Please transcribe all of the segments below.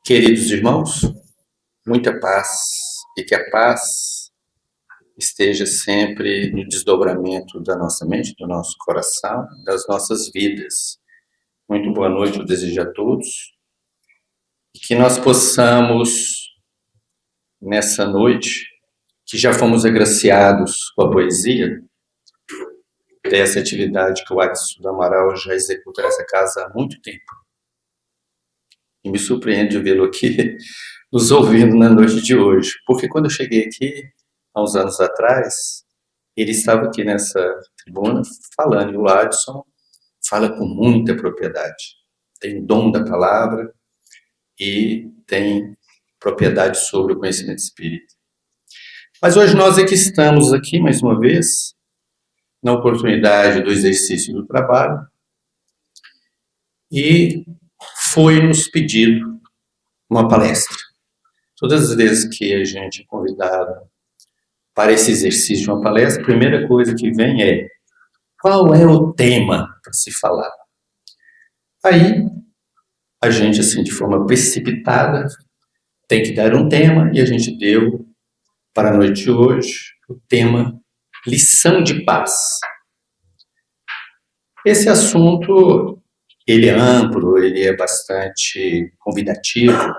Queridos irmãos, muita paz e que a paz esteja sempre no desdobramento da nossa mente, do nosso coração, das nossas vidas. Muito boa noite, eu desejo a todos e que nós possamos, nessa noite, que já fomos agraciados com a poesia, dessa atividade que o Adson do Amaral já executa nessa casa há muito tempo. E me surpreende vê-lo aqui nos ouvindo na noite de hoje, porque quando eu cheguei aqui, há uns anos atrás, ele estava aqui nessa tribuna falando, e o Adson fala com muita propriedade, tem o dom da palavra e tem propriedade sobre o conhecimento espírita. Mas hoje nós estamos aqui, mais uma vez, na oportunidade do exercício do trabalho, e foi-nos pedido uma palestra. Todas as vezes que a gente é convidado para esse exercício de uma palestra, a primeira coisa que vem é: qual é o tema para se falar? Aí, a gente, assim, de forma precipitada, tem que dar um tema, e a gente deu, para a noite de hoje, o tema Lição de Paz. Esse assunto, ele é amplo, ele é bastante convidativo,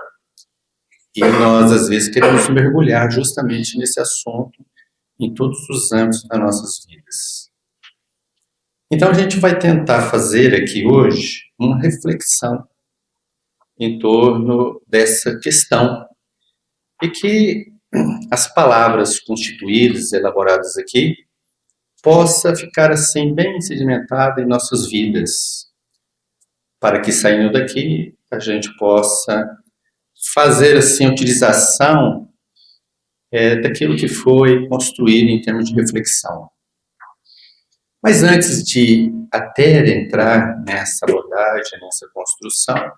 e nós, às vezes, queremos mergulhar justamente nesse assunto em todos os âmbitos das nossas vidas. Então, a gente vai tentar fazer aqui hoje uma reflexão em torno dessa questão e que as palavras constituídas, elaboradas aqui, possa ficar assim bem sedimentada em nossas vidas, para que saindo daqui a gente possa fazer assim a utilização daquilo que foi construído em termos de reflexão. Mas antes de até entrar nessa abordagem, nessa construção,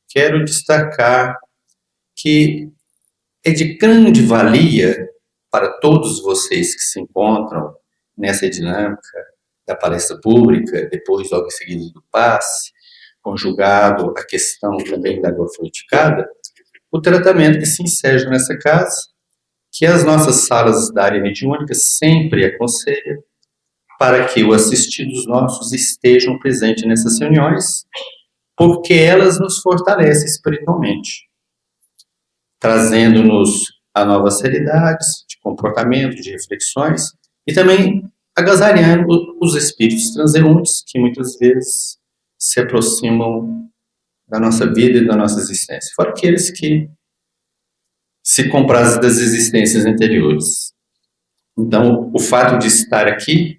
quero destacar que é de grande valia para todos vocês que se encontram nessa dinâmica da palestra pública, depois logo em seguida do passe, conjugado a questão também da água fluidificada, o tratamento que se enseja nessa casa, que as nossas salas da área mediúnica sempre aconselham para que os assistidos nossos estejam presentes nessas reuniões, porque elas nos fortalecem espiritualmente, trazendo-nos a novas realidades de comportamento, de reflexões, e também agasalhando os espíritos transeuntes que muitas vezes se aproximam da nossa vida e da nossa existência, fora aqueles que se comprazem das existências anteriores. Então, o fato de estar aqui,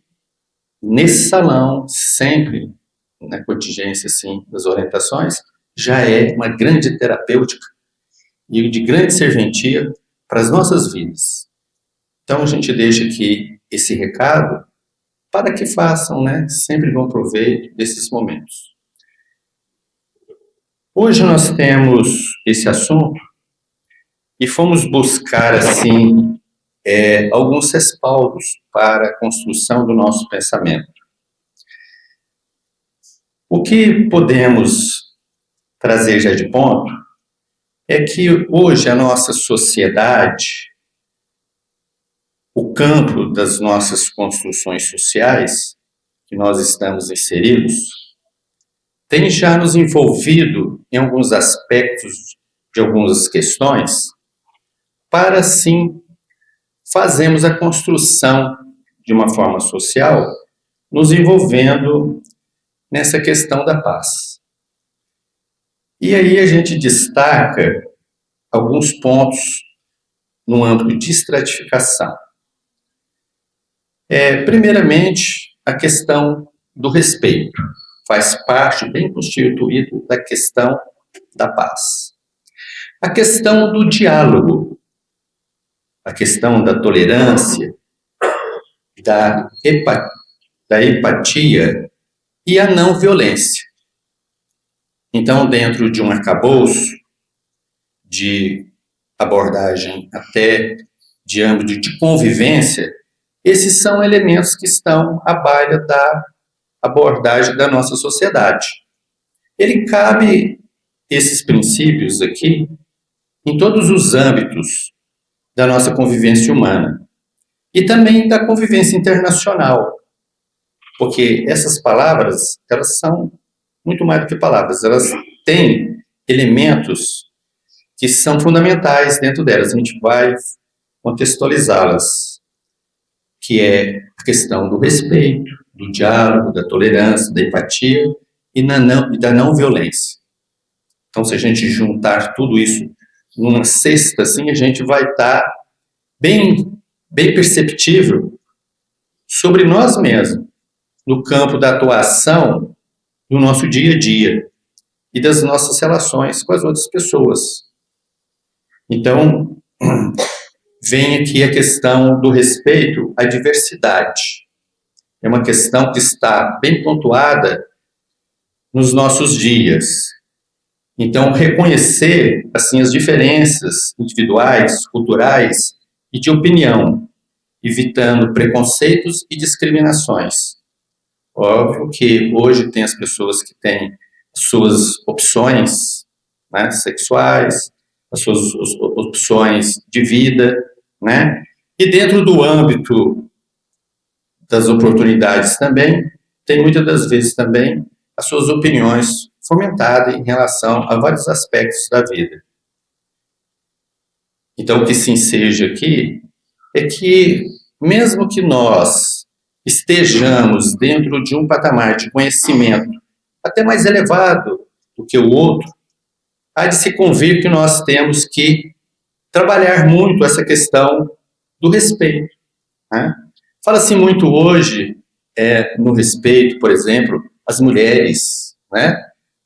nesse salão, sempre na contingência assim, das orientações, já é uma grande terapêutica e de grande serventia para as nossas vidas. Então, a gente deixa aqui esse recado para que façam, sempre bom proveito desses momentos. Hoje nós temos esse assunto e fomos buscar, assim, alguns respaldos para a construção do nosso pensamento. O que podemos trazer já de ponto é que hoje a nossa sociedade, o campo das nossas construções sociais, que nós estamos inseridos, tem já nos envolvido em alguns aspectos de algumas questões, para assim fazermos a construção de uma forma social, nos envolvendo nessa questão da paz. E aí a gente destaca alguns pontos no âmbito de estratificação. Primeiramente, a questão do respeito faz parte bem constituído da questão da paz. A questão do diálogo, a questão da tolerância, da empatia e a não violência. Então, dentro de um arcabouço de abordagem até de âmbito de convivência, esses são elementos que estão à baila da abordagem da nossa sociedade. Ele cabe esses princípios aqui em todos os âmbitos da nossa convivência humana e também da convivência internacional, porque essas palavras, elas são muito mais do que palavras, elas têm elementos que são fundamentais dentro delas. A gente vai contextualizá-las, que é a questão do respeito, do diálogo, da tolerância, da empatia e da não violência. Então, se a gente juntar tudo isso numa cesta, assim, a gente vai estar bem perceptível sobre nós mesmos, no campo da atuação do nosso dia a dia e das nossas relações com as outras pessoas. Então, vem aqui a questão do respeito à diversidade. É uma questão que está bem pontuada nos nossos dias. Então, reconhecer assim as diferenças individuais, culturais e de opinião, evitando preconceitos e discriminações. Óbvio que hoje tem as pessoas que têm suas opções, né, sexuais, as suas opções de vida, né? E dentro do âmbito das oportunidades também, tem muitas das vezes também as suas opiniões fomentadas em relação a vários aspectos da vida. Então, o que se enseja aqui é que, mesmo que nós estejamos dentro de um patamar de conhecimento até mais elevado do que o outro, há de se convir que nós temos que trabalhar muito essa questão do respeito, né? Fala-se muito hoje no respeito, por exemplo, às mulheres, né?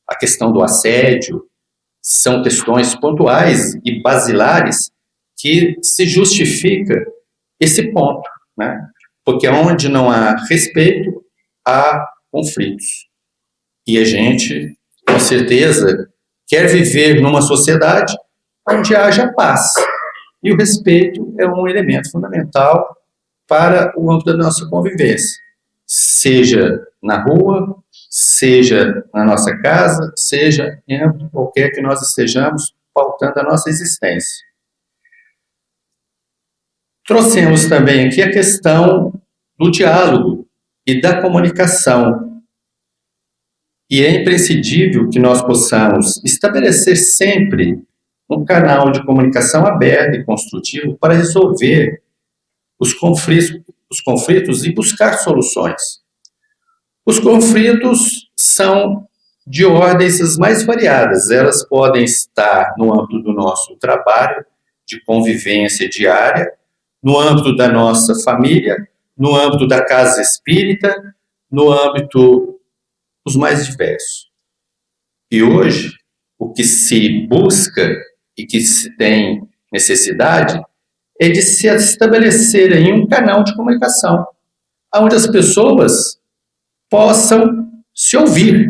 A questão do assédio, são questões pontuais e basilares que se justifica esse ponto, né? Porque onde não há respeito, há conflitos. E a gente, com certeza, quer viver numa sociedade onde haja paz. E o respeito é um elemento fundamental para o âmbito da nossa convivência. Seja na rua, seja na nossa casa, seja em âmbito qualquer que nós estejamos pautando a nossa existência. Trouxemos também aqui a questão do diálogo e da comunicação. E é imprescindível que nós possamos estabelecer sempre um canal de comunicação aberto e construtivo para resolver os conflitos e buscar soluções. Os conflitos são de ordens as mais variadas. Elas podem estar no âmbito do nosso trabalho, de convivência diária, no âmbito da nossa família, no âmbito da casa espírita, no âmbito os mais diversos. E hoje, o que se busca e que se tem necessidade é de se estabelecer aí um canal de comunicação, onde as pessoas possam se ouvir,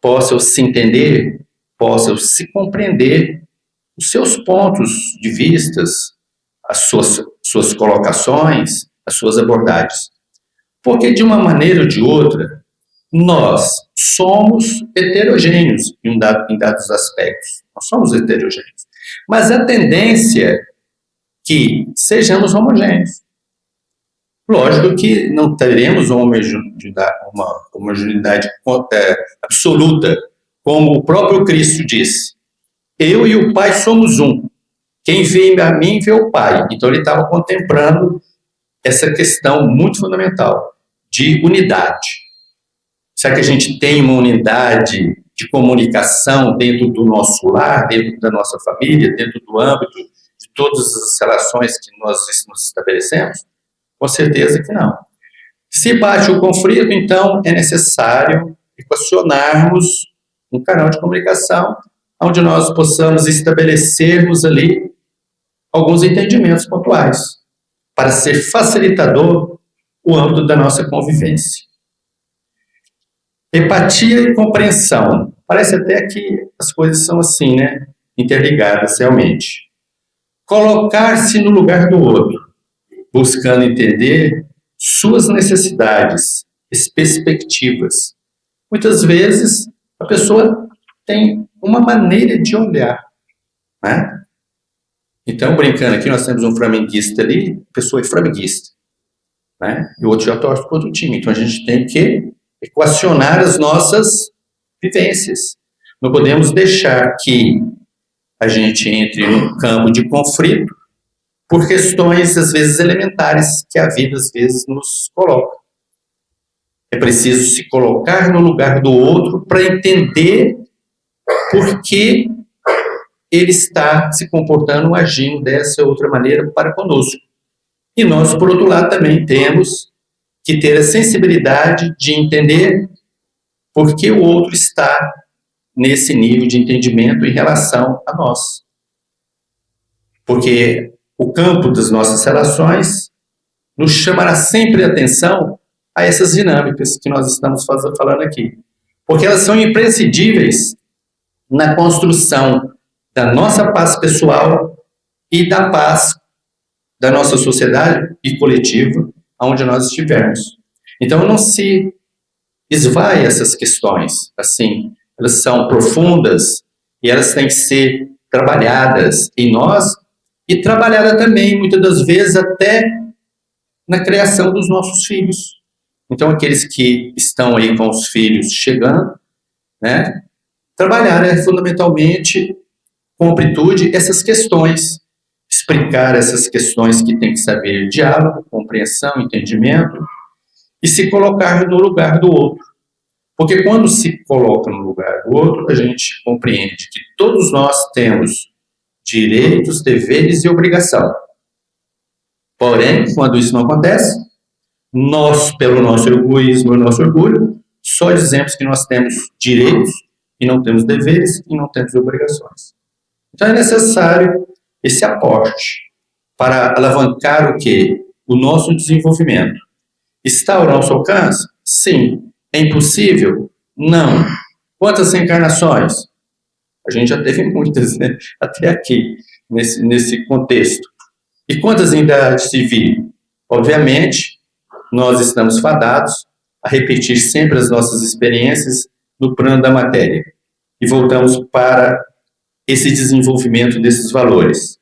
possam se entender, possam se compreender os seus pontos de vistas, as suas colocações, as suas abordagens. Porque, de uma maneira ou de outra, nós somos heterogêneos em dados aspectos. Nós somos heterogêneos. Mas a tendência é que sejamos homogêneos. Lógico que não teremos uma homogeneidade absoluta, como o próprio Cristo disse. Eu e o Pai somos um. Quem vê a mim vê o Pai. Então ele estava contemplando essa questão muito fundamental de unidade. Será que a gente tem uma unidade de comunicação dentro do nosso lar, dentro da nossa família, dentro do âmbito de todas as relações que nós nos estabelecemos? Com certeza que não. Se bate o conflito, então é necessário equacionarmos um canal de comunicação onde nós possamos estabelecermos ali alguns entendimentos pontuais para ser facilitador o âmbito da nossa convivência. Empatia e compreensão. Parece até que as coisas são assim, né? Interligadas realmente. Colocar-se no lugar do outro, buscando entender suas necessidades, perspectivas. Muitas vezes a pessoa tem uma maneira de olhar, né? Então, brincando aqui, nós temos um flamenguista ali, a pessoa é flamenguista, né? E o outro já torce para outro time. Então, a gente tem que equacionar as nossas vivências. Não podemos deixar que a gente entre num campo de conflito por questões, às vezes, elementares que a vida, às vezes, nos coloca. É preciso se colocar no lugar do outro para entender por que ele está se comportando, agindo dessa outra maneira para conosco. E nós, por outro lado, também temos que ter a sensibilidade de entender por que o outro está nesse nível de entendimento em relação a nós. Porque o campo das nossas relações nos chamará sempre a atenção a essas dinâmicas que nós estamos falando aqui. Porque elas são imprescindíveis na construção da nossa paz pessoal e da paz da nossa sociedade e coletiva, onde nós estivermos. Então, não se esvai essas questões, assim, elas são profundas e elas têm que ser trabalhadas em nós e trabalhada também, muitas das vezes, até na criação dos nossos filhos. Então, aqueles que estão aí com os filhos chegando, né, trabalhar fundamentalmente com amplitude essas questões, explicar essas questões que tem que saber diálogo, compreensão, entendimento e se colocar no lugar do outro. Porque quando se coloca no lugar do outro, a gente compreende que todos nós temos direitos, deveres e obrigação. Porém, quando isso não acontece, nós, pelo nosso egoísmo e nosso orgulho, só dizemos que nós temos direitos e não temos deveres e não temos obrigações. Então é necessário esse aporte para alavancar o quê? O nosso desenvolvimento. Está ao nosso alcance? Sim. É impossível? Não. Quantas reencarnações? A gente já teve muitas, né? Até aqui, nesse contexto. E quantas ainda se vir? Obviamente, nós estamos fadados a repetir sempre as nossas experiências no plano da matéria. E voltamos para esse desenvolvimento desses valores.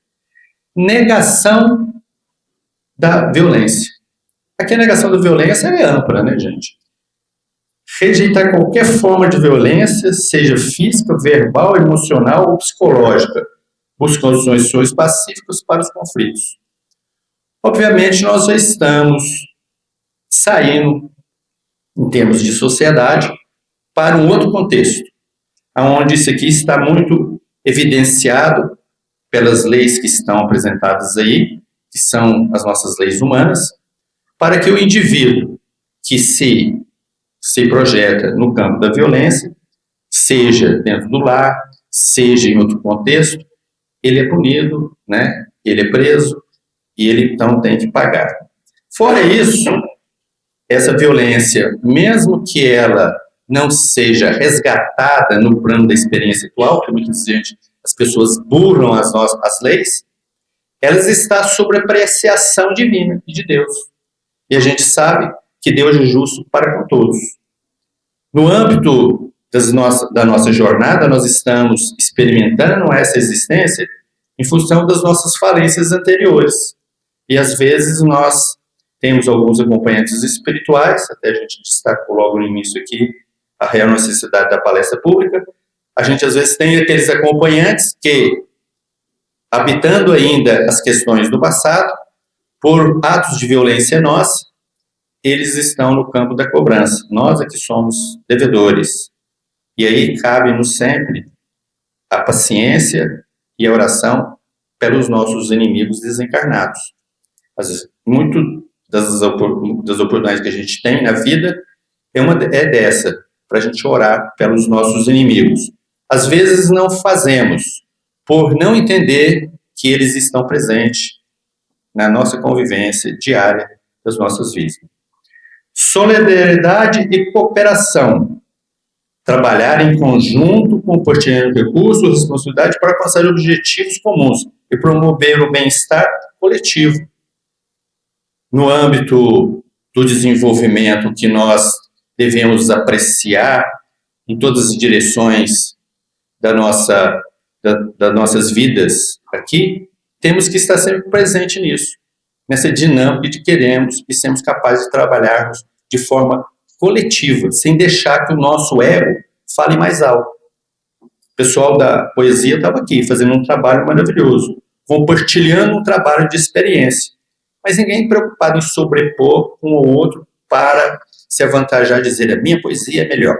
Negação da violência. Aqui a negação da violência é ampla, né, gente? Rejeitar qualquer forma de violência, seja física, verbal, emocional ou psicológica, buscando soluções pacíficas para os conflitos. Obviamente, nós já estamos saindo, em termos de sociedade, para um outro contexto, onde isso aqui está muito evidenciado pelas leis que estão apresentadas aí, que são as nossas leis humanas, para que o indivíduo que se projeta no campo da violência, seja dentro do lar, seja em outro contexto, ele é punido, né? Ele é preso e ele então tem que pagar. Fora isso, essa violência, mesmo que ela não seja resgatada no plano da experiência atual, que muitas vezes as pessoas burlam as leis, elas estão sob a apreciação divina e de Deus. E a gente sabe que Deus é justo para com todos. No âmbito da nossa jornada, nós estamos experimentando essa existência em função das nossas falências anteriores. E às vezes nós temos alguns acompanhantes espirituais, até a gente destacou logo no início aqui a real necessidade da palestra pública. A gente às vezes tem aqueles acompanhantes que, habitando ainda as questões do passado, por atos de violência nossa, eles estão no campo da cobrança. Nós é que somos devedores. E aí cabe-nos sempre a paciência e a oração pelos nossos inimigos desencarnados. Muito das oportunidades que a gente tem na vida é dessa, para a gente orar pelos nossos inimigos. Às vezes não fazemos, por não entender que eles estão presentes na nossa convivência diária das nossas vidas. Solidariedade e cooperação. Trabalhar em conjunto, compartilhando recursos, responsabilidade para alcançar objetivos comuns e promover o bem-estar coletivo. No âmbito do desenvolvimento que nós devemos apreciar em todas as direções da nossa, das nossas vidas aqui, temos que estar sempre presente nisso, nessa dinâmica de queremos e sermos capazes de trabalharmos de forma coletiva, sem deixar que o nosso ego fale mais alto. O pessoal da poesia estava aqui fazendo um trabalho maravilhoso, compartilhando um trabalho de experiência, mas ninguém preocupado em sobrepor um ou outro para se avantajar e dizer a minha poesia é melhor.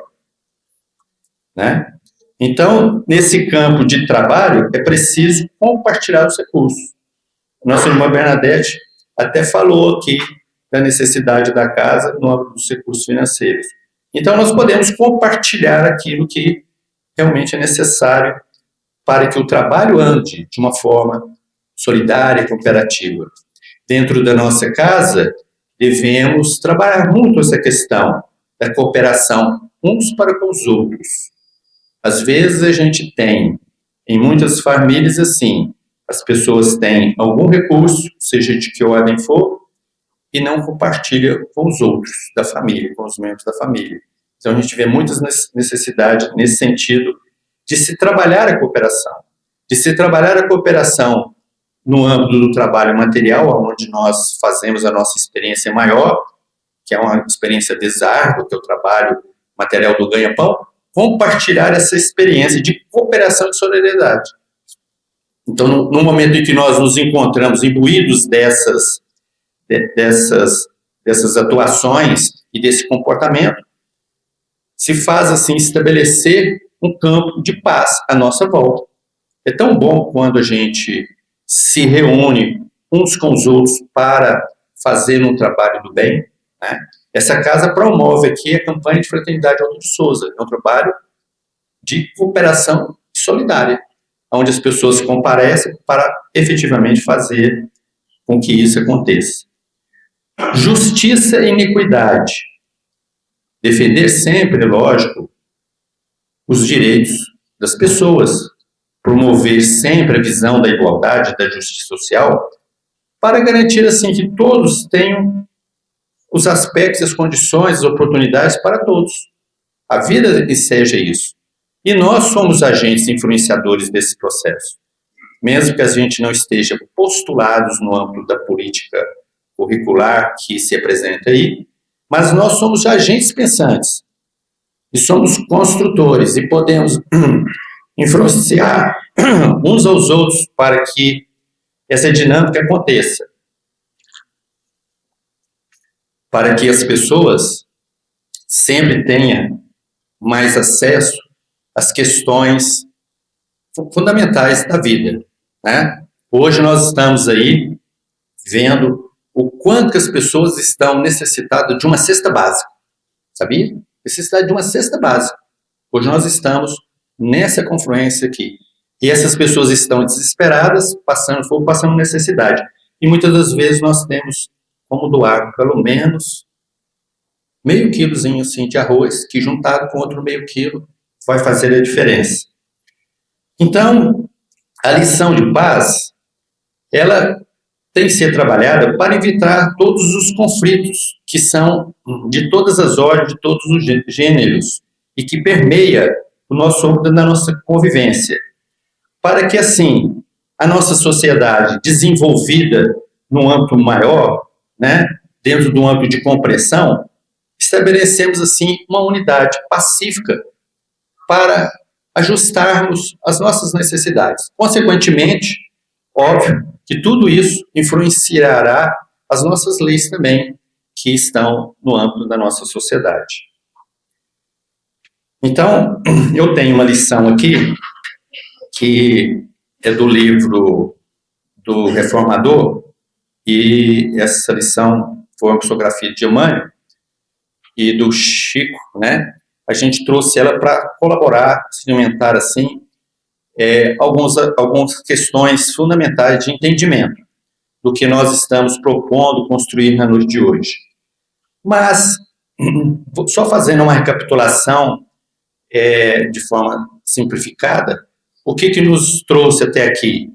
Né? Então, nesse campo de trabalho, é preciso compartilhar os recursos. Nossa irmã Bernadette até falou aqui da necessidade da casa no âmbito dos recursos financeiros. Então, nós podemos compartilhar aquilo que realmente é necessário para que o trabalho ande de uma forma solidária e cooperativa. Dentro da nossa casa, devemos trabalhar muito essa questão da cooperação uns para com os outros. Às vezes a gente tem, em muitas famílias assim, as pessoas têm algum recurso, seja de que ordem for, e não compartilha com os outros da família, com os membros da família. Então a gente vê muitas necessidades nesse sentido de se trabalhar a cooperação, no âmbito do trabalho material, onde nós fazemos a nossa experiência maior, que é uma experiência desárduo, que é o trabalho material do ganha-pão, compartilhar essa experiência de cooperação e solidariedade. Então, no momento em que nós nos encontramos imbuídos dessas atuações e desse comportamento, se faz assim estabelecer um campo de paz à nossa volta. É tão bom quando a gente se reúne uns com os outros para fazer um trabalho do bem, né? Essa casa promove aqui a campanha de Fraternidade Alto de Souza, é um trabalho de cooperação solidária, onde as pessoas comparecem para efetivamente fazer com que isso aconteça. Justiça e iniquidade. Defender sempre, lógico, os direitos das pessoas, promover sempre a visão da igualdade, da justiça social, para garantir assim que todos tenham os aspectos, as condições, as oportunidades para todos. A vida que seja isso. E nós somos agentes influenciadores desse processo. Mesmo que a gente não esteja postulados no âmbito da política curricular que se apresenta aí, mas nós somos agentes pensantes. E somos construtores e podemos influenciar uns aos outros para que essa dinâmica aconteça. Para que as pessoas sempre tenham mais acesso às questões fundamentais da vida, né? Hoje nós estamos aí vendo o quanto que as pessoas estão necessitadas de uma cesta básica, sabia? Necessidade de uma cesta básica. Hoje nós estamos nessa confluência aqui. E essas pessoas estão desesperadas, passando necessidade. E muitas das vezes nós temos como doar pelo menos meio quilozinho assim de arroz, que juntado com outro meio quilo vai fazer a diferença. Então, a lição de paz, ela tem que ser trabalhada para evitar todos os conflitos que são de todas as ordens, de todos os gêneros, e que permeia o nosso âmbito da nossa convivência. Para que, assim, a nossa sociedade desenvolvida num âmbito maior, né, dentro de um âmbito de compreensão, estabelecemos, assim, uma unidade pacífica para ajustarmos as nossas necessidades. Consequentemente, óbvio que tudo isso influenciará as nossas leis também, que estão no âmbito da nossa sociedade. Então, eu tenho uma lição aqui, que é do livro do Reformador, e essa lição foi uma psicografia de Emmanuel e do Chico, né? A gente trouxe ela para colaborar, cimentar assim, algumas questões fundamentais de entendimento do que nós estamos propondo construir na noite de hoje. Mas, só fazendo uma recapitulação de forma simplificada, o que nos trouxe até aqui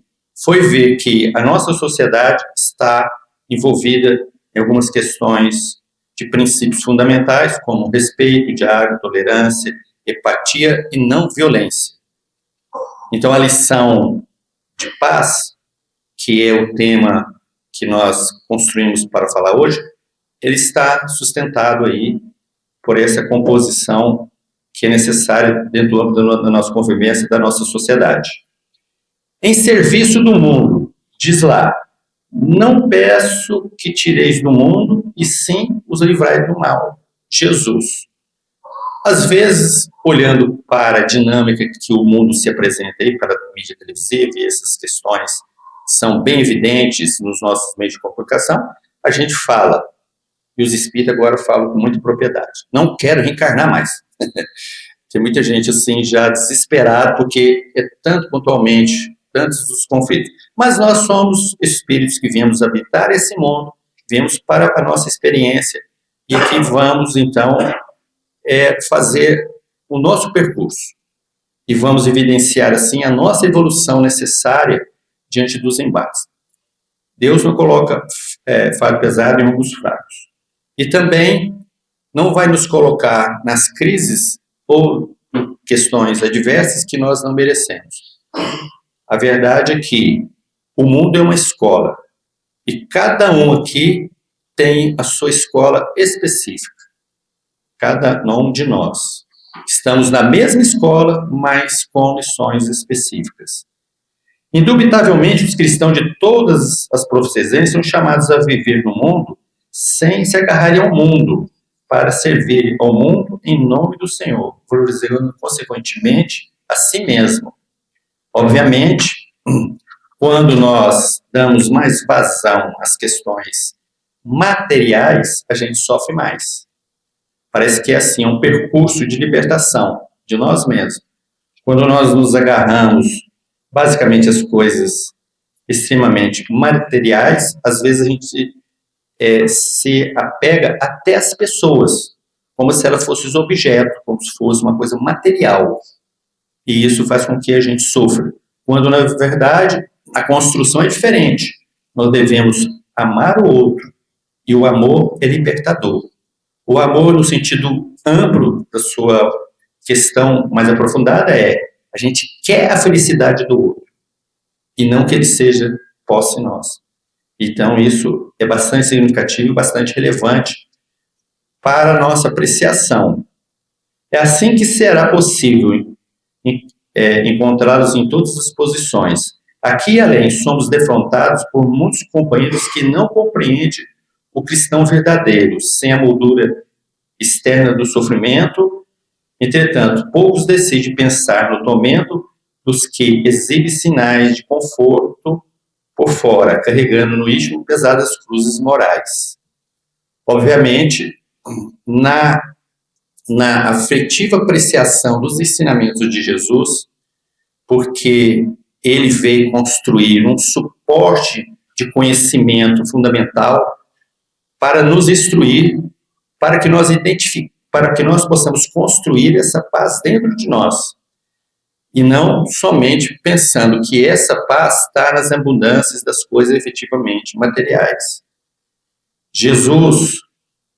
foi ver que a nossa sociedade está envolvida em algumas questões de princípios fundamentais, como respeito, diálogo, tolerância, empatia e não violência. Então, a lição de paz, que é o tema que nós construímos para falar hoje, ele está sustentado aí por essa composição que é necessária dentro do âmbito da nossa convivência, da nossa sociedade. Em serviço do mundo, diz lá, não peço que tireis do mundo, e sim os livrai do mal. Jesus. Às vezes, olhando para a dinâmica que o mundo se apresenta aí, para a mídia televisiva, e essas questões são bem evidentes nos nossos meios de comunicação, a gente fala, e os espíritas agora falam com muita propriedade, não quero reencarnar mais. Tem muita gente assim já desesperada, porque é tanto pontualmente, tantos os conflitos. Mas nós somos espíritos que viemos habitar esse mundo, viemos para a nossa experiência, e que vamos, então, fazer o nosso percurso. E vamos evidenciar, assim, a nossa evolução necessária diante dos embates. Deus não coloca fardo pesado em ombros fracos. E também não vai nos colocar nas crises ou em questões adversas que nós não merecemos. A verdade é que o mundo é uma escola. E cada um aqui tem a sua escola específica. Cada um de nós. Estamos na mesma escola, mas com lições específicas. Indubitavelmente, os cristãos de todas as profissões são chamados a viver no mundo sem se agarrarem ao mundo, para servir ao mundo em nome do Senhor, valorizando, consequentemente, a si mesmo. Obviamente, quando nós damos mais vazão às questões materiais, a gente sofre mais. Parece que é assim, um percurso de libertação de nós mesmos. Quando nós nos agarramos, basicamente, às coisas extremamente materiais, às vezes a gente se apega até às pessoas, como se ela fosse os objetos, como se fosse uma coisa material. E isso faz com que a gente sofra. Quando, na verdade, a construção é diferente. Nós devemos amar o outro, e o amor é libertador. O amor, no sentido amplo da sua questão mais aprofundada, a gente quer a felicidade do outro, e não que ele seja posse nossa. Então, isso é bastante significativo, bastante relevante para a nossa apreciação. É assim que será possível encontrá-los em todas as posições. Aqui, além, somos defrontados por muitos companheiros que não compreendem o cristão verdadeiro, sem a moldura externa do sofrimento. Entretanto, poucos decidem pensar no tormento dos que exibem sinais de conforto por fora, carregando no istmo pesadas cruzes morais. Obviamente, na afetiva apreciação dos ensinamentos de Jesus, porque ele veio construir um suporte de conhecimento fundamental para nos instruir, para que nós possamos construir essa paz dentro de nós. E não somente pensando que essa paz está nas abundâncias das coisas efetivamente materiais. Jesus,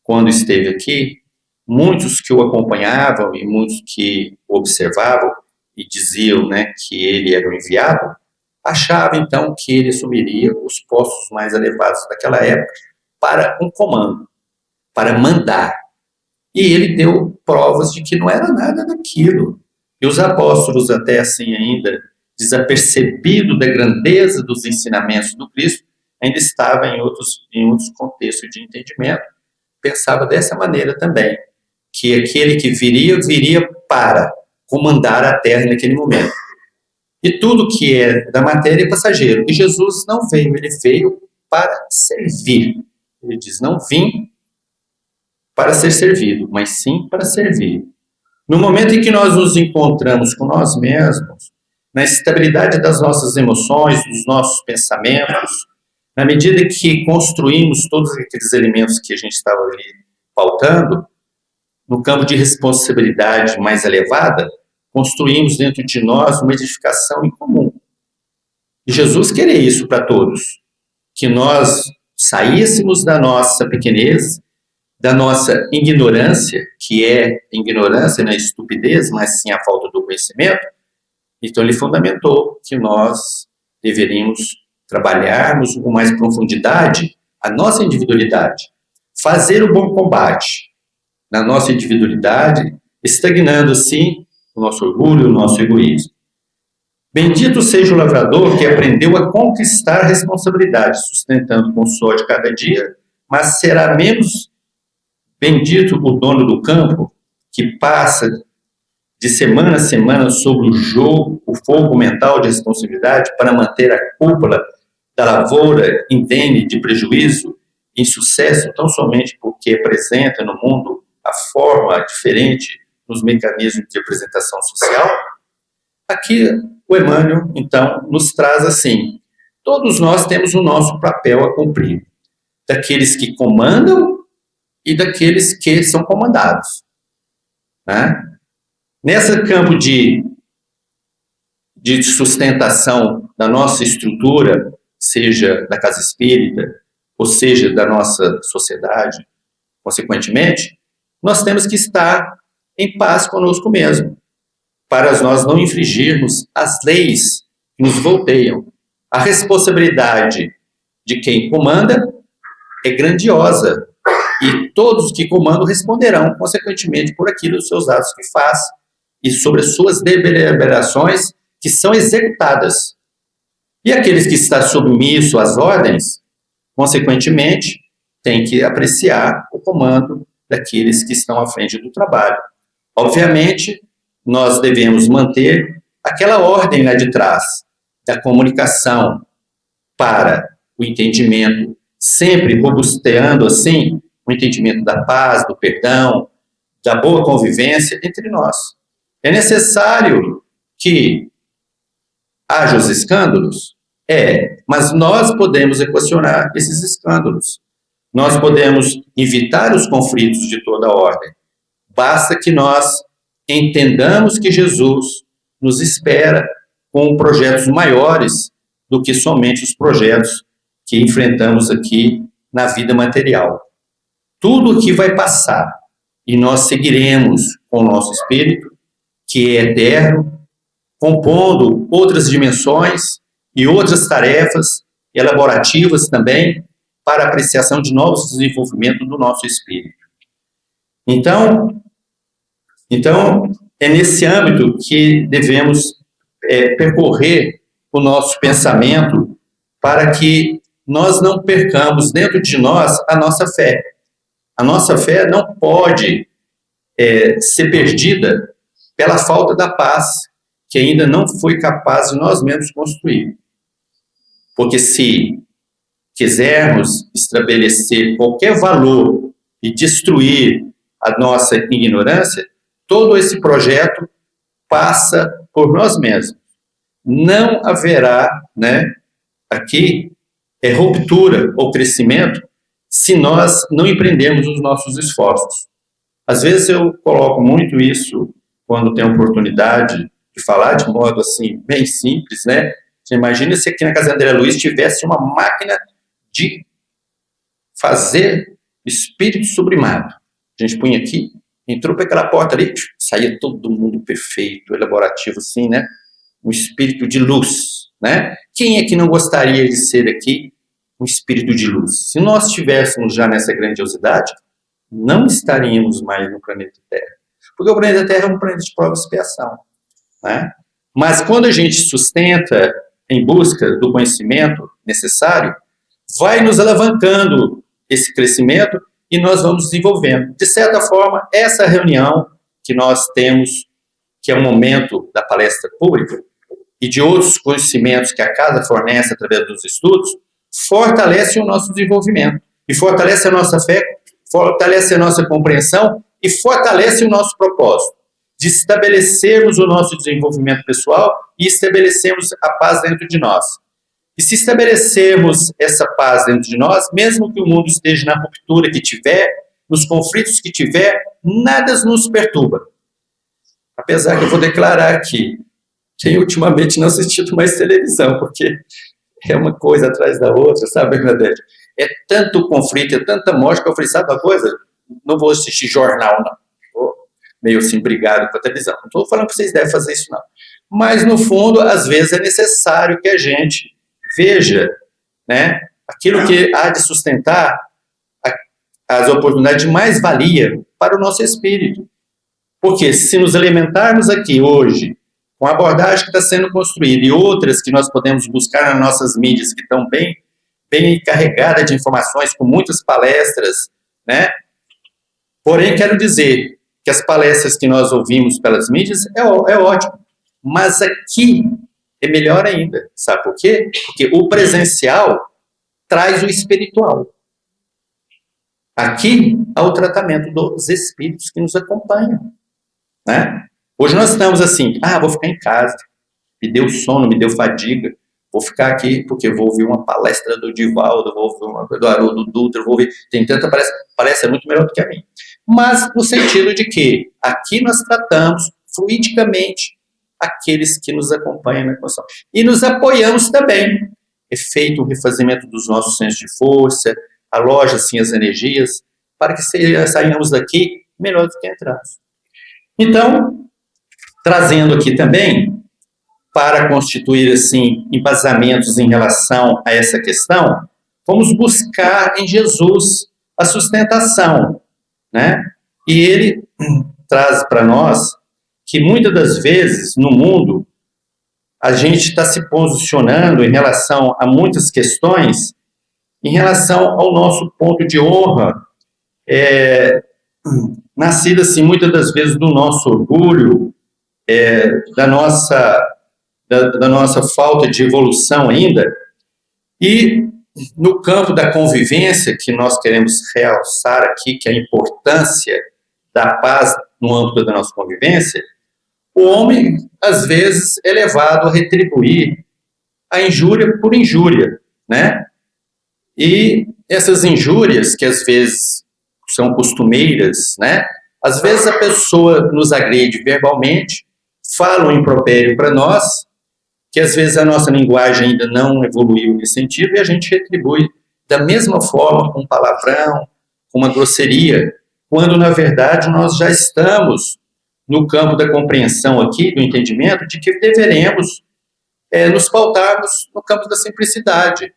quando esteve aqui, muitos que o acompanhavam e muitos que o observavam e diziam, né, que ele era o enviado, achavam então que ele assumiria os postos mais elevados daquela época para um comando, para mandar. E ele deu provas de que não era nada daquilo. E os apóstolos, até assim ainda, desapercebido da grandeza dos ensinamentos do Cristo, ainda estavam em outros contextos de entendimento, pensava dessa maneira também, que aquele que viria para comandar a terra naquele momento. E tudo que é da matéria é passageiro. E Jesus não veio, ele veio para servir. Ele diz, não vim para ser servido, mas sim para servir. No momento em que nós nos encontramos com nós mesmos, na estabilidade das nossas emoções, dos nossos pensamentos, na medida que construímos todos aqueles elementos que a gente estava ali pautando, no campo de responsabilidade mais elevada, construímos dentro de nós uma edificação em comum. E Jesus queria isso para todos, que nós saíssemos da nossa pequenez, da nossa ignorância, que é ignorância, não é estupidez, mas sim a falta do conhecimento, Então, ele fundamentou que nós deveríamos trabalharmos com mais profundidade a nossa individualidade, fazer o bom combate na nossa individualidade, estagnando, assim, o nosso orgulho, o nosso egoísmo. Bendito seja o lavrador que aprendeu a conquistar a responsabilidade, sustentando com o suor de cada dia, mas será menos bendito o dono do campo, que passa de semana a semana sobre o fogo mental de responsabilidade para manter a cúpula da lavoura indene de prejuízo em sucesso, tão somente porque apresenta no mundo a forma diferente nos mecanismos de representação social. Aqui o Emmanuel, então, nos traz assim: todos nós temos o nosso papel a cumprir, daqueles que comandam e daqueles que são comandados, né? Nesse campo de sustentação da nossa estrutura, seja da casa espírita, ou seja, da nossa sociedade, consequentemente, nós temos que estar em paz conosco mesmo, para nós não infringirmos as leis que nos volteiam. A responsabilidade de quem comanda é grandiosa, e todos que comandam responderão, consequentemente, por aquilo dos seus atos que faz e sobre as suas deliberações que são executadas. E aqueles que estão submissos às ordens, consequentemente, têm que apreciar o comando daqueles que estão à frente do trabalho. Obviamente, nós devemos manter aquela ordem lá de trás, da comunicação para o entendimento, sempre robusteando, assim, o entendimento da paz, do perdão, da boa convivência entre nós. É necessário que haja os escândalos? Mas nós podemos equacionar esses escândalos. Nós podemos evitar os conflitos de toda ordem. Basta que nós entendamos que Jesus nos espera com projetos maiores do que somente os projetos que enfrentamos aqui na vida material. Tudo que vai passar e nós seguiremos com o nosso espírito, que é eterno, compondo outras dimensões e outras tarefas elaborativas também para a apreciação de novos desenvolvimentos do nosso espírito. Então é nesse âmbito que devemos percorrer o nosso pensamento para que nós não percamos dentro de nós a nossa fé. A nossa fé não pode ser perdida pela falta da paz que ainda não foi capaz de nós mesmos construir. Porque se quisermos estabelecer qualquer valor e destruir a nossa ignorância, todo esse projeto passa por nós mesmos. Não haverá, aqui, ruptura ou crescimento se nós não empreendermos os nossos esforços. Às vezes eu coloco muito isso quando tenho oportunidade de falar de modo assim, bem simples, né? Você imagina se aqui na Casa André Luiz tivesse uma máquina de fazer espírito sublimado. A gente punha aqui, entrou para aquela porta ali, saía todo mundo perfeito, elaborativo assim, né? Um espírito de luz, né? Quem é que não gostaria de ser aqui um espírito de luz? Se nós estivéssemos já nessa grandiosidade, não estaríamos mais no planeta Terra. Porque o planeta Terra é um planeta de prova e expiação, né? Mas quando a gente sustenta em busca do conhecimento necessário, vai nos alavancando esse crescimento e nós vamos desenvolvendo. De certa forma, essa reunião que nós temos, que é o momento da palestra pública, e de outros conhecimentos que a casa fornece através dos estudos, fortalece o nosso desenvolvimento, e fortalece a nossa fé, fortalece a nossa compreensão, e fortalece o nosso propósito, de estabelecermos o nosso desenvolvimento pessoal e estabelecermos a paz dentro de nós. E se estabelecermos essa paz dentro de nós, mesmo que o mundo esteja na ruptura que tiver, nos conflitos que tiver, nada nos perturba. Apesar que eu vou declarar aqui, tenho ultimamente não assistido mais televisão, porque é uma coisa atrás da outra, sabe, Bernadette? É tanto conflito, é tanta morte que eu falei, sabe uma coisa? Não vou assistir jornal, não. Estou meio assim, brigado com a televisão. Não estou falando que vocês devem fazer isso, não. mas no fundo, às vezes é necessário que a gente veja, né, aquilo que há de sustentar as oportunidades de mais-valia para o nosso espírito. Porque se nos alimentarmos aqui hoje com a abordagem que está sendo construída e outras que nós podemos buscar nas nossas mídias que estão bem carregadas de informações, com muitas palestras, né? Porém, quero dizer que as palestras que nós ouvimos pelas mídias é ótimo, mas aqui é melhor ainda. Sabe por quê? Porque o presencial traz o espiritual. Aqui há o tratamento dos espíritos que nos acompanham, né? Hoje nós estamos assim, vou ficar em casa, me deu sono, me deu fadiga, vou ficar aqui porque vou ouvir uma palestra do Divaldo, vou ouvir uma do Haroldo Dutra, vou ouvir, tem tanta palestra muito melhor do que a minha. Mas no sentido de que aqui nós tratamos fluidicamente aqueles que nos acompanham na construção. E nos apoiamos também. É feito o refazimento dos nossos centros de força, aloja assim as energias, para que saiamos daqui melhor do que entramos. Então, trazendo aqui também, para constituir assim embasamentos em relação a essa questão, vamos buscar em Jesus a sustentação, né? E ele traz para nós que muitas das vezes no mundo a gente está se posicionando em relação a muitas questões, em relação ao nosso ponto de honra, nascido assim muitas das vezes do nosso orgulho, da nossa falta de evolução ainda, e no campo da convivência, que nós queremos realçar aqui, que é a importância da paz no âmbito da nossa convivência, o homem, às vezes, é levado a retribuir a injúria por injúria, né? E essas injúrias, que às vezes são costumeiras, né? Às vezes a pessoa nos agride verbalmente, fala um impropério para nós, que às vezes a nossa linguagem ainda não evoluiu nesse sentido, e a gente retribui da mesma forma, com um palavrão, com uma grosseria, quando na verdade nós já estamos no campo da compreensão aqui, do entendimento, de que deveremos nos pautarmos no campo da simplicidade,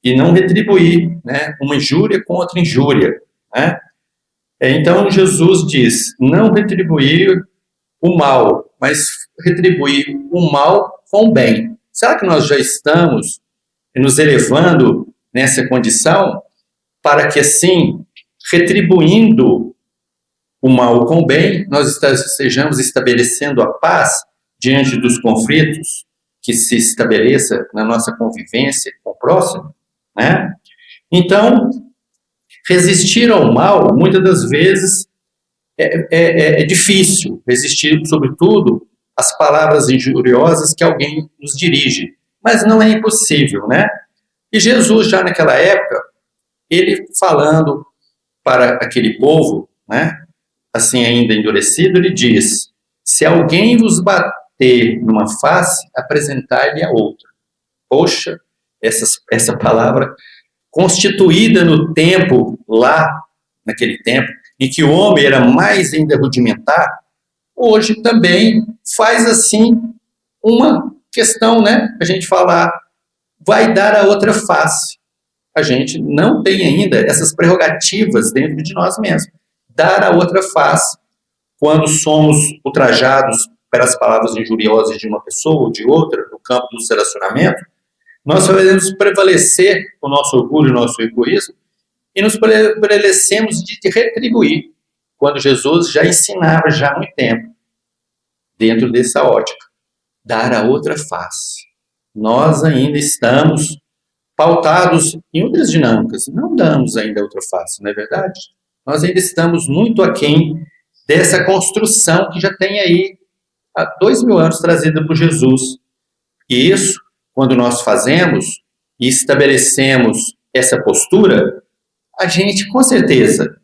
e não retribuir, né, uma injúria com outra injúria, né? Então Jesus diz, não retribuir o mal, mas retribuir o mal com o bem. Será que nós já estamos nos elevando nessa condição para que assim, retribuindo o mal com o bem, nós estejamos estabelecendo a paz diante dos conflitos que se estabeleça na nossa convivência com o próximo, né? Então, resistir ao mal, muitas das vezes, é difícil. Resistir, sobretudo, às palavras injuriosas que alguém nos dirige. Mas não é impossível, né? E Jesus, já naquela época, ele falando para aquele povo, né, assim ainda endurecido, ele diz, se alguém vos bater numa face, apresentai-lhe a outra. Poxa, essa palavra constituída no tempo, lá, naquele tempo, em que o homem era mais ainda rudimentar, hoje também faz assim uma questão, né? A gente falar, vai dar a outra face. A gente não tem ainda essas prerrogativas dentro de nós mesmos. Dar a outra face quando somos ultrajados pelas palavras injuriosas de uma pessoa ou de outra, no campo do relacionamento, nós devemos prevalecer o nosso orgulho, o nosso egoísmo, e nos prevalecemos de retribuir, quando Jesus já ensinava já há muito tempo, dentro dessa ótica, dar a outra face. Nós ainda estamos pautados em outras dinâmicas, não damos ainda a outra face, não é verdade? Nós ainda estamos muito aquém dessa construção que já tem aí há 2000 anos trazida por Jesus. E isso, quando nós fazemos e estabelecemos essa postura, a gente, com certeza,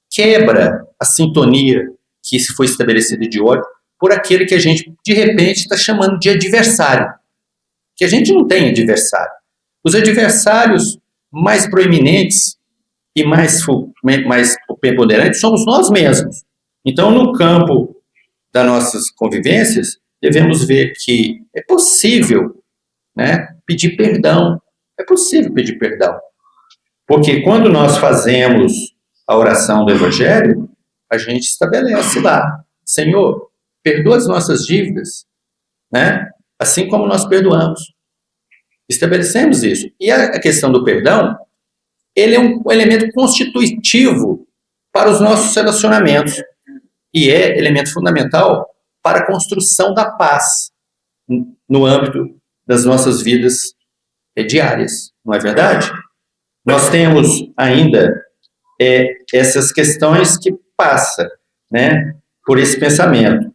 quebra a sintonia que foi estabelecida de ódio por aquele que a gente, de repente, está chamando de adversário. Que a gente não tem adversário. Os adversários mais proeminentes e mais preponderantes somos nós mesmos. Então, no campo das nossas convivências, devemos ver que é possível, né, pedir perdão. É possível pedir perdão. Porque quando nós fazemos a oração do Evangelho, a gente estabelece lá, Senhor, perdoa as nossas dívidas, né? Assim como nós perdoamos. Estabelecemos isso. E a questão do perdão, ele é um elemento constitutivo para os nossos relacionamentos e é elemento fundamental para a construção da paz no âmbito das nossas vidas diárias, não é verdade? Nós temos ainda essas questões que passam, né, por esse pensamento.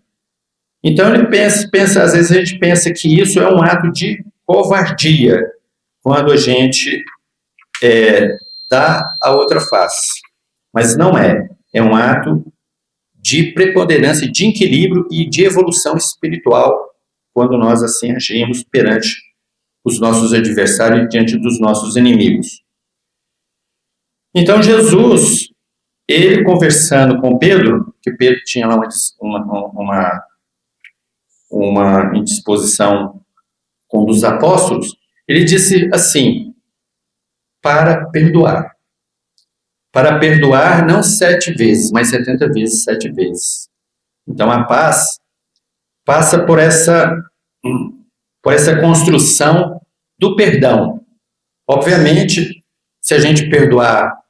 Então ele pensa, às vezes a gente pensa que isso é um ato de covardia, quando a gente dá a outra face. Mas não é. É um ato de preponderância, de equilíbrio e de evolução espiritual, quando nós assim agimos perante os nossos adversários e diante dos nossos inimigos. Então Jesus, ele conversando com Pedro, que Pedro tinha lá uma indisposição com um dos apóstolos, ele disse assim, para perdoar. Para perdoar não 7 vezes, mas 70 vezes, 7 vezes. Então a paz passa por essa construção do perdão. Obviamente, se a gente perdoar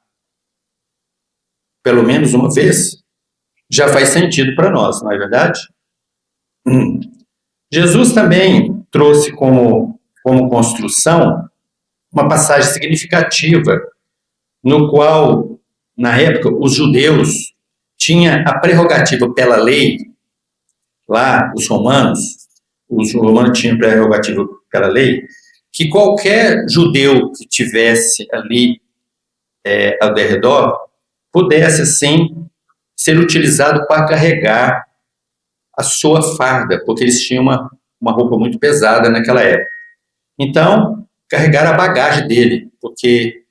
pelo menos uma vez, já faz sentido para nós, não é verdade? Jesus também trouxe como construção uma passagem significativa, no qual, na época, os judeus tinham a prerrogativa pela lei, lá, os romanos tinham prerrogativa pela lei, que qualquer judeu que tivesse ali ao redor pudesse, assim, ser utilizado para carregar a sua farda, porque eles tinham uma roupa muito pesada naquela época. Então, carregar a bagagem dele, porque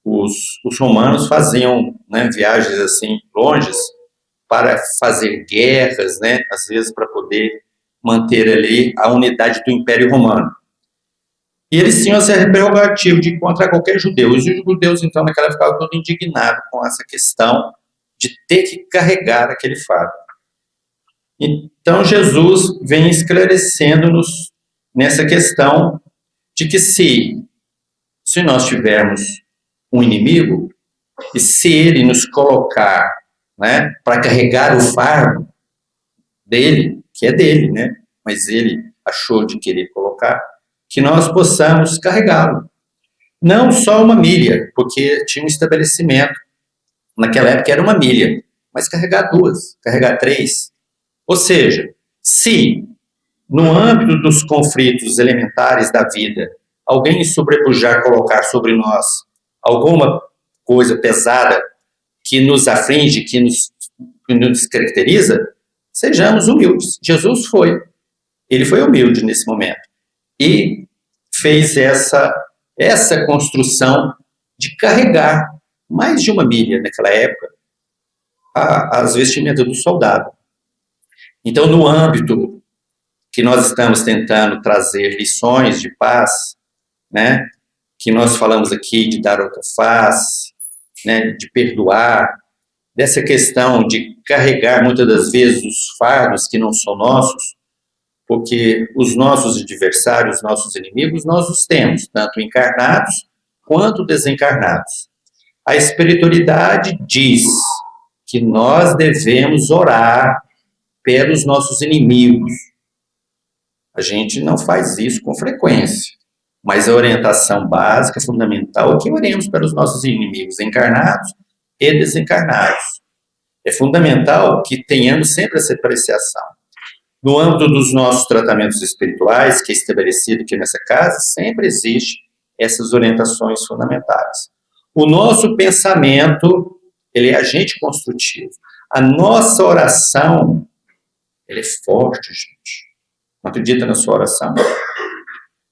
os romanos faziam, né, viagens assim longes para fazer guerras, né, às vezes para poder manter ali a unidade do Império Romano. E eles tinham essa prerrogativa de encontrar qualquer judeu. E os judeus, então, naquela época, ficavam todos indignados com essa questão de ter que carregar aquele fardo. Então, Jesus vem esclarecendo-nos nessa questão de que se nós tivermos um inimigo, e se ele nos colocar, né, para carregar o fardo dele, que é dele, né, mas ele achou de querer colocar, que nós possamos carregá-lo. Não só uma milha, porque tinha um estabelecimento, naquela época era uma milha, mas carregar 2, carregar 3. Ou seja, se no âmbito dos conflitos elementares da vida, alguém sobrepujar, colocar sobre nós alguma coisa pesada que nos aflige, que nos caracteriza, sejamos humildes. Jesus foi. Ele foi humilde nesse momento. E fez essa construção de carregar mais de uma milha naquela época as vestimentas do soldado. Então, no âmbito que nós estamos tentando trazer lições de paz, né, que nós falamos aqui de dar outra face, né, de perdoar, dessa questão de carregar muitas das vezes os fardos que não são nossos, porque os nossos adversários, os nossos inimigos, nós os temos, tanto encarnados quanto desencarnados. A espiritualidade diz que nós devemos orar pelos nossos inimigos. A gente não faz isso com frequência, mas a orientação básica, fundamental, é que oremos pelos nossos inimigos encarnados e desencarnados. É fundamental que tenhamos sempre essa apreciação. No âmbito dos nossos tratamentos espirituais, que é estabelecido aqui nessa casa, sempre existe essas orientações fundamentais. O nosso pensamento, ele é agente construtivo. A nossa oração, ela é forte, gente. Não acredita na sua oração?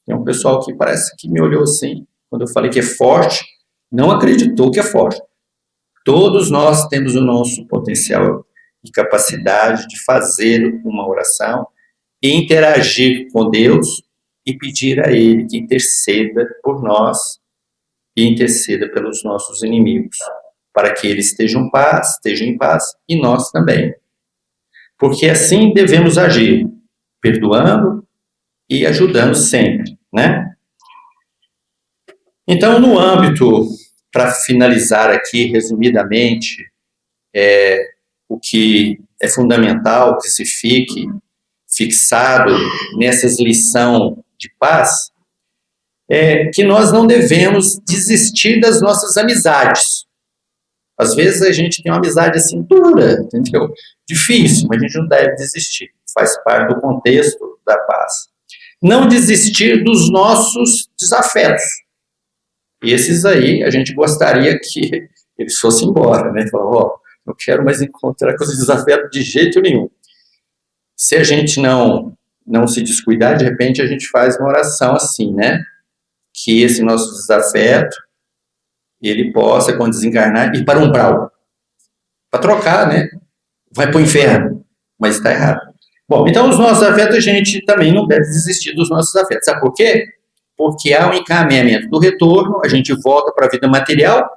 Tem um pessoal que parece que me olhou assim, quando eu falei que é forte, não acreditou que é forte. Todos nós temos o nosso potencial e capacidade de fazer uma oração e interagir com Deus e pedir a Ele que interceda por nós e interceda pelos nossos inimigos, para que eles estejam em paz e nós também. Porque assim devemos agir, perdoando e ajudando sempre, né? Então, no âmbito, para finalizar aqui resumidamente, o que é fundamental que se fique fixado nessas lições de paz, é que nós não devemos desistir das nossas amizades. Às vezes a gente tem uma amizade assim dura, entendeu? Difícil, mas a gente não deve desistir. Faz parte do contexto da paz. Não desistir dos nossos desafetos. E esses aí a gente gostaria que eles fossem embora, né? Falar, não quero mais encontrar com os desafetos de jeito nenhum. Se a gente não se descuidar, de repente a gente faz uma oração assim, né? Que esse nosso desafeto, ele possa, quando desencarnar, ir para um umbral. Para trocar, né? Vai para o inferno. Mas está errado. Bom, então os nossos afetos, a gente também não deve desistir dos nossos afetos. Sabe por quê? Porque há um encaminhamento do retorno, a gente volta para a vida material,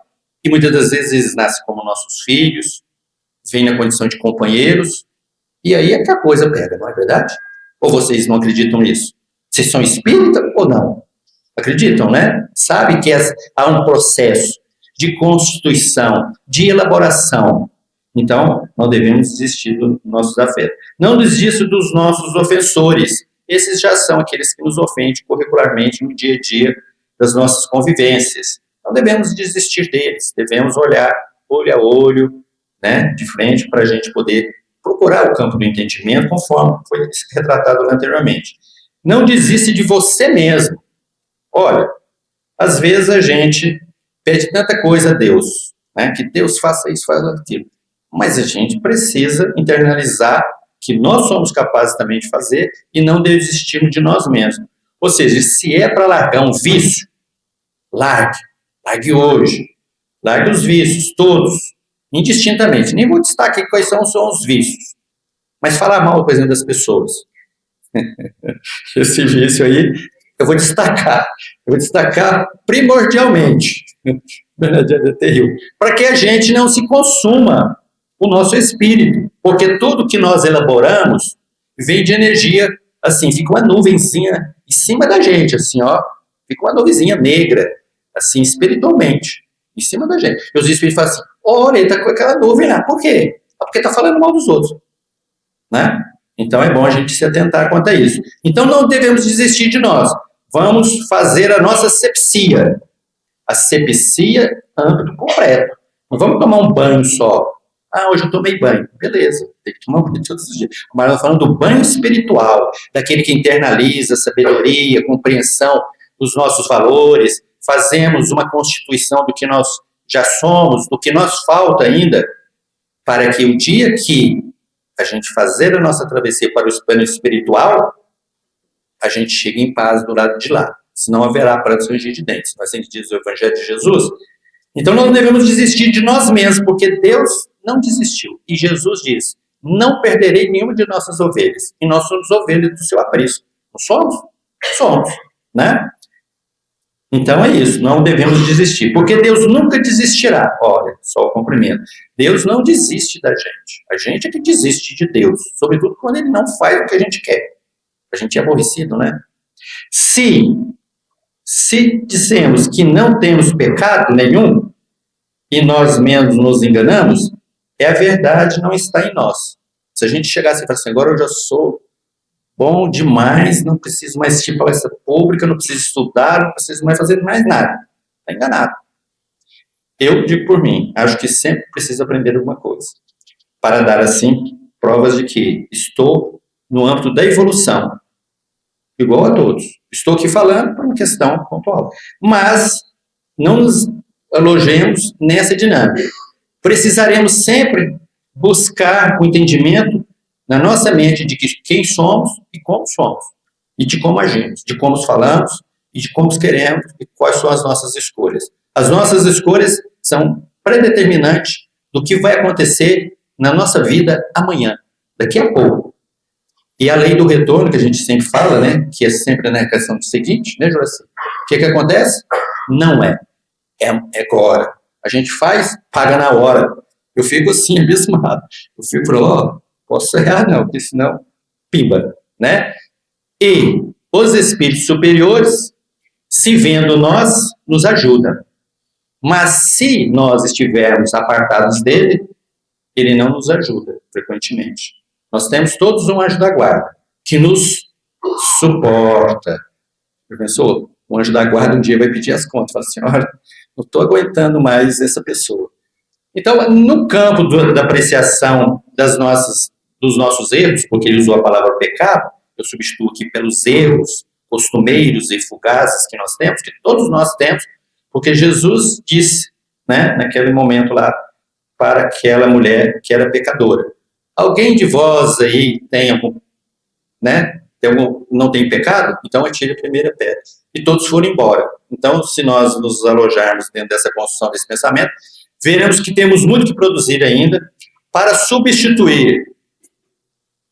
e muitas das vezes eles nascem como nossos filhos, vêm na condição de companheiros, e aí é que a coisa pega, não é verdade? Ou vocês não acreditam nisso? Vocês são espíritas ou não? Acreditam, né? Sabe que há um processo de constituição, de elaboração. Então, não devemos desistir dos nossos afetos. Não desista dos nossos ofensores. Esses já são aqueles que nos ofendem curricularmente no dia a dia das nossas convivências. Não devemos desistir deles. Devemos olhar olho a olho, né, de frente, para a gente poder procurar o campo do entendimento, conforme foi retratado anteriormente. Não desiste de você mesmo. Olha, às vezes a gente pede tanta coisa a Deus, né, que Deus faça isso, faça aquilo. Mas a gente precisa internalizar que nós somos capazes também de fazer e não desistirmos de nós mesmos. Ou seja, se é para largar um vício, largue hoje. Largue os vícios, todos, indistintamente. Nem vou destacar aqui quais são os vícios. Mas falar mal, por exemplo, das pessoas. Esse vício aí, eu vou destacar. Eu vou destacar primordialmente. Para que a gente não se consuma o nosso espírito. Porque tudo que nós elaboramos vem de energia, assim, fica uma nuvenzinha em cima da gente, assim, ó. Fica uma nuvenzinha negra, assim, espiritualmente, em cima da gente. E os espíritos falam assim, olha, ele está com aquela nuvem lá. Por quê? Porque está falando mal dos outros. Né? Então é bom a gente se atentar quanto a isso. Então não devemos desistir de nós. Vamos fazer a nossa asepsia. Asepsia âmbito completo. Não vamos tomar um banho só. Hoje eu tomei banho. Beleza, tem que tomar banho todos os dias. Mas nós falando do banho espiritual, daquele que internaliza sabedoria, compreensão dos nossos valores, fazemos uma constituição do que nós já somos, do que nos falta ainda, para que o dia que a gente fazer a nossa travessia para o plano espiritual, a gente chegue em paz do lado de lá. Senão haverá pranto e ranger de dentes. Não é assim que diz o Evangelho de Jesus? Então não devemos desistir de nós mesmos, porque Deus não desistiu. E Jesus diz, não perderei nenhuma de nossas ovelhas. E nós somos ovelhas do seu aprisco. Não somos? Somos. Né? Então é isso, não devemos desistir, porque Deus nunca desistirá. Olha, só o cumprimento. Deus não desiste da gente. A gente é que desiste de Deus, sobretudo quando Ele não faz o que a gente quer. A gente é aborrecido, né? Se dissemos que não temos pecado nenhum, e nós mesmos nos enganamos, a verdade não está em nós. Se a gente chegasse e falasse assim, agora eu já sou bom demais, não preciso mais assistir palestra pública, não preciso estudar, não preciso mais fazer mais nada. Está enganado. Eu digo por mim, acho que sempre preciso aprender alguma coisa. Para dar, assim, provas de que estou no âmbito da evolução. Igual a todos. Estou aqui falando por uma questão pontual. Mas não nos alojemos nessa dinâmica. Precisaremos sempre buscar o entendimento na nossa mente de quem somos e como somos, e de como agimos, de como falamos e de como queremos e quais são as nossas escolhas. As nossas escolhas são predeterminantes do que vai acontecer na nossa vida amanhã, daqui a pouco. E a lei do retorno, que a gente sempre fala, né, que é sempre na questão do seguinte, né, Juraci? O que acontece? Não é. É agora. A gente faz, paga na hora. Eu fico assim, abismado. Eu fico falando, posso errar não, porque senão, pimba, né? E os espíritos superiores, se vendo nós, nos ajudam. Mas se nós estivermos apartados dele, ele não nos ajuda, frequentemente. Nós temos todos um anjo da guarda, que nos suporta. Já pensou? O anjo da guarda um dia vai pedir as contas, fala assim, olha, não estou aguentando mais essa pessoa. Então, no campo da apreciação dos nossos erros, porque ele usou a palavra pecado, eu substituo aqui pelos erros costumeiros e fugazes que nós temos, que todos nós temos, porque Jesus disse, né, naquele momento lá, para aquela mulher que era pecadora. Alguém de vós aí tem algum, né, não tem pecado? Então atire a primeira pedra. E todos foram embora. Então, se nós nos alojarmos dentro dessa construção desse pensamento, veremos que temos muito que produzir ainda para substituir,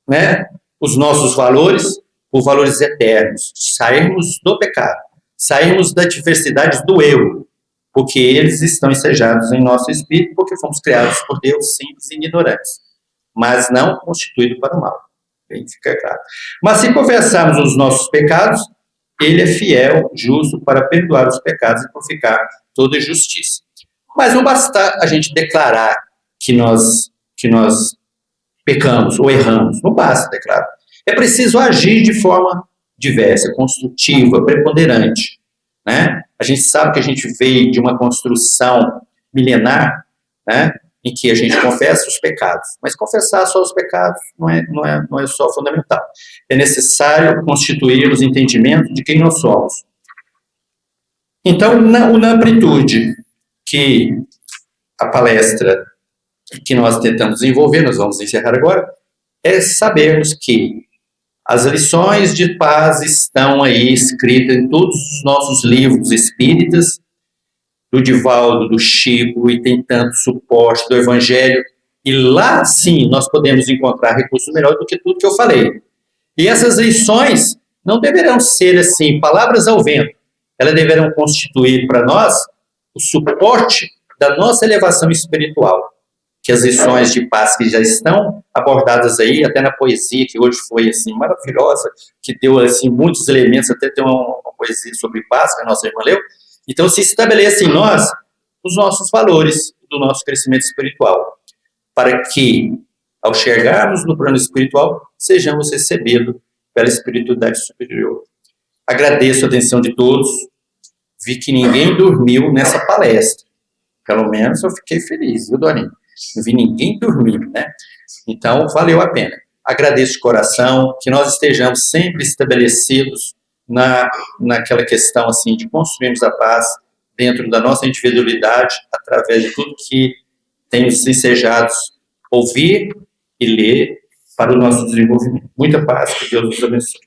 né, os nossos valores por valores eternos, sairmos do pecado, sairmos da diversidade do eu, porque eles estão ensejados em nosso espírito, porque fomos criados por Deus simples e ignorantes, mas não constituídos para o mal. Bem, fica claro. Mas se confessarmos os nossos pecados, ele é fiel, justo, para perdoar os pecados e purificar toda injustiça. Mas não basta a gente declarar que nós pecamos ou erramos. Não basta declarar. É preciso agir de forma diversa, construtiva, preponderante. Né? A gente sabe que a gente veio de uma construção milenar, né, em que a gente confessa os pecados. Mas confessar só os pecados não é só fundamental. É necessário constituir os entendimentos de quem nós somos. Então, na amplitude que a palestra que nós tentamos desenvolver, nós vamos encerrar agora, é sabermos que as lições de paz estão aí escritas em todos os nossos livros espíritas, do Divaldo, do Chico, e tem tanto suporte do Evangelho, e lá sim nós podemos encontrar recursos melhores do que tudo que eu falei. E essas lições não deverão ser assim, palavras ao vento, elas deverão constituir para nós o suporte da nossa elevação espiritual, que as lições de paz que já estão abordadas aí, até na poesia, que hoje foi assim, maravilhosa, que deu assim, muitos elementos, até tem uma poesia sobre paz, que a nossa irmã leu. Então, se estabelece em nós os nossos valores do nosso crescimento espiritual, para que, ao chegarmos no plano espiritual, sejamos recebidos pela espiritualidade superior. Agradeço a atenção de todos. Vi que ninguém dormiu nessa palestra. Pelo menos eu fiquei feliz, viu, Dorinha? Não vi ninguém dormir, né? Então, valeu a pena. Agradeço de coração, que nós estejamos sempre estabelecidos naquela questão, assim, de construirmos a paz dentro da nossa individualidade, através de tudo que temos ensejados ouvir e ler para o nosso desenvolvimento. Muita paz, que Deus nos abençoe.